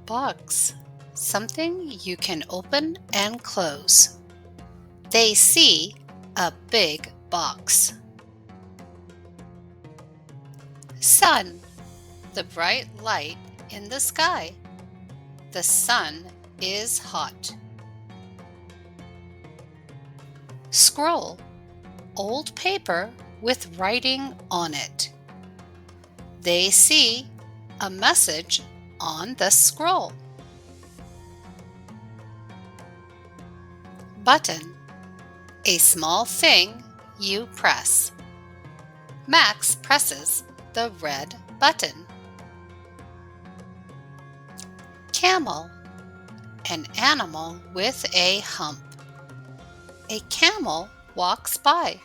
Box. Something you can open and close. They see a big box. Sun. The bright light in the sky. The sun is hot. Scroll. Old paper with writing on it. They see a message on the scroll. Button. A small thing you press. Max presses the red button. Camel. An animal with a hump. A camel walks by.